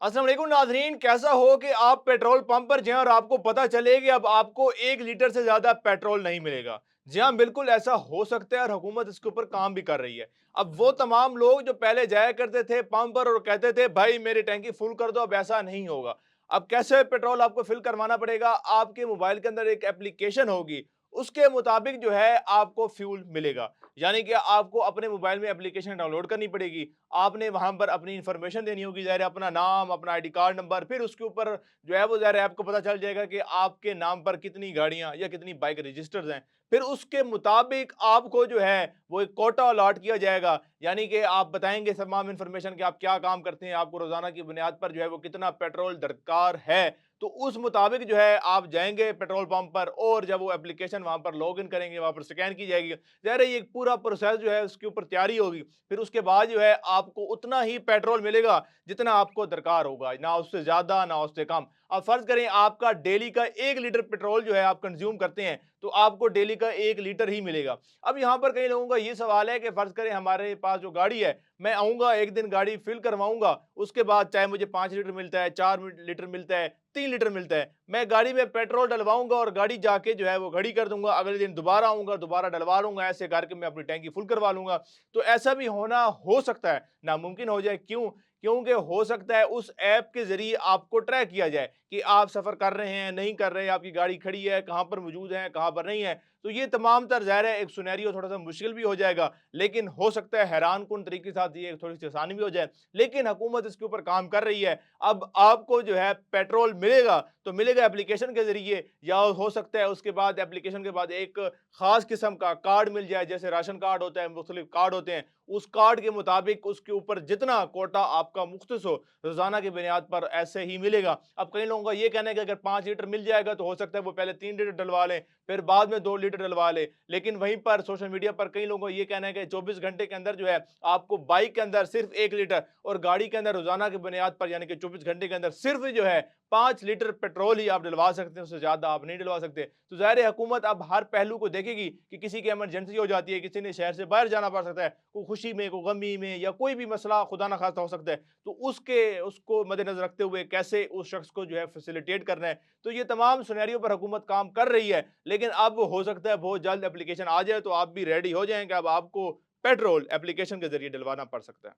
अस्सलाम वालेकुम नाज़रीन, कैसा हो कि आप पेट्रोल पंप पर जाएं और आपको पता चले कि अब आपको 1 लीटर से ज़्यादा पेट्रोल नहीं मिलेगा। जी हाँ, बिल्कुल ऐसा हो सकता है और हुकूमत इसके ऊपर काम भी कर रही है। अब वो तमाम लोग जो पहले जाया करते थे पंप पर और कहते थे भाई मेरी टैंकी फुल कर दो, अब ऐसा नहीं होगा। अब कैसे पेट्रोल आपको फिल करवाना पड़ेगा, आपके मोबाइल के अंदर एक एप्लीकेशन होगी, उसके मुताबिक जो है आपको फ्यूल मिलेगा। यानी कि आपको अपने मोबाइल में एप्लीकेशन डाउनलोड करनी पड़ेगी। आपने वहां पर अपनी इंफॉर्मेशन देनी होगी, ज़ाहिर है अपना नाम, अपना आईडी कार्ड नंबर, फिर उसके ऊपर जो है वो ज़ाहिर है आपको पता चल जाएगा कि आपके नाम पर कितनी गाड़ियां या कितनी बाइक रजिस्टर्ड हैं। फिर उसके मुताबिक आपको जो है वो एक कोटा अलॉट किया जाएगा। यानी कि आप बताएंगे तमाम इंफॉर्मेशन कि आप क्या काम करते हैं, आपको रोजाना की बुनियाद पर जो है वो कितना पेट्रोल दरकार है। तो उस मुताबिक जो है आप जाएंगे पेट्रोल पंप पर और जब वो एप्लीकेशन वहां पर लॉग इन करेंगे, वहां पर स्कैन की जाएगी, ज़ाहिर है ये एक पूरा प्रोसेस जो है उसके ऊपर तैयारी होगी। फिर उसके बाद जो है आपको उतना ही पेट्रोल मिलेगा जितना आपको दरकार होगा, ना उससे ज्यादा ना उससे कम। अब फर्ज करें आपका डेली का 1 लीटर पेट्रोल जो है आप कंज्यूम करते हैं, तो आपको डेली का 1 लीटर ही मिलेगा। अब यहाँ पर कई लोगों का ये सवाल है कि फर्ज करें हमारे पास जो गाड़ी है, मैं आऊंगा एक दिन गाड़ी फिल करवाऊंगा, उसके बाद चाहे मुझे 5 लीटर मिलता है, 4 लीटर मिलता है, 3 लीटर मिलता है, मैं गाड़ी में पेट्रोल डलवाऊंगा और गाड़ी जाके जो है वो घड़ी कर दूंगा, अगले दिन दोबारा आऊंगा, दोबारा डलवा लूंगा, ऐसे करके मैं अपनी टैंकी फुल करवा लूंगा। तो ऐसा भी होना हो सकता है, नामुमकिन हो जाए क्यों? क्योंकि हो सकता है उस ऐप के जरिए आपको ट्रैक किया जाए कि आप सफर कर रहे हैं नहीं कर रहे हैं, आपकी गाड़ी खड़ी है, कहां पर मौजूद है कहां पर नहीं है। तो ये तमाम तर ज़ाहिर है एक सिनेरियो थोड़ा सा मुश्किल भी हो जाएगा, लेकिन हो सकता है हैरान कुन तरीके के साथ ये थोड़ी सी आसानी भी हो जाए। लेकिन हुकूमत इसके ऊपर काम कर रही है। अब आपको जो है पेट्रोल मिलेगा तो मिलेगा एप्लीकेशन के जरिए, या हो सकता है उसके बाद एप्लीकेशन के बाद एक खास किस्म का कार्ड मिल जाए, जैसे राशन कार्ड होता है, मुख्तलिफ कार्ड होते हैं, उस कार्ड के मुताबिक उसके ऊपर जितना कोटा आपका मुख्तस हो रोजाना की बुनियाद पर ऐसे ही मिलेगा। अब कई लोगों का ये कहना है कि अगर 5 लीटर मिल जाएगा तो हो सकता है वो पहले 3 लीटर डलवा लें, फिर बाद में 2 लीटर डलवा ले। लेकिन वहीं पर सोशल मीडिया पर कई लोगों का ये कहना है कि 24 घंटे के अंदर जो है आपको बाइक के अंदर सिर्फ 1 लीटर और गाड़ी के अंदर रोजाना की बुनियाद पर यानी कि 24 घंटे के अंदर सिर्फ जो है 5 लीटर पेट्रोल ही आप डलवा सकते हैं, उससे ज्यादा आप नहीं डलवा सकते। तो जाहिर है हुकूमत अब हर पहलू को देखेगी कि किसी की इमरजेंसी हो जाती है, किसी ने शहर से बाहर जाना पड़ सकता है, कोई खुशी में कोई गमी में या कोई भी मसला खुदा ना खास्ता हो सकता है, तो उसको मद्देनजर रखते हुए कैसे उस शख्स को जो है फैसिलिटेट करना है। तो ये तमाम सिनेरियो पर हुकूमत काम कर रही है। लेकिन अब हो सकता है बहुत जल्द एप्लीकेशन आ जाए तो आप भी रेडी हो जाएं कि अब आपको पेट्रोल एप्लीकेशन के जरिए डलवाना पड़ सकता है।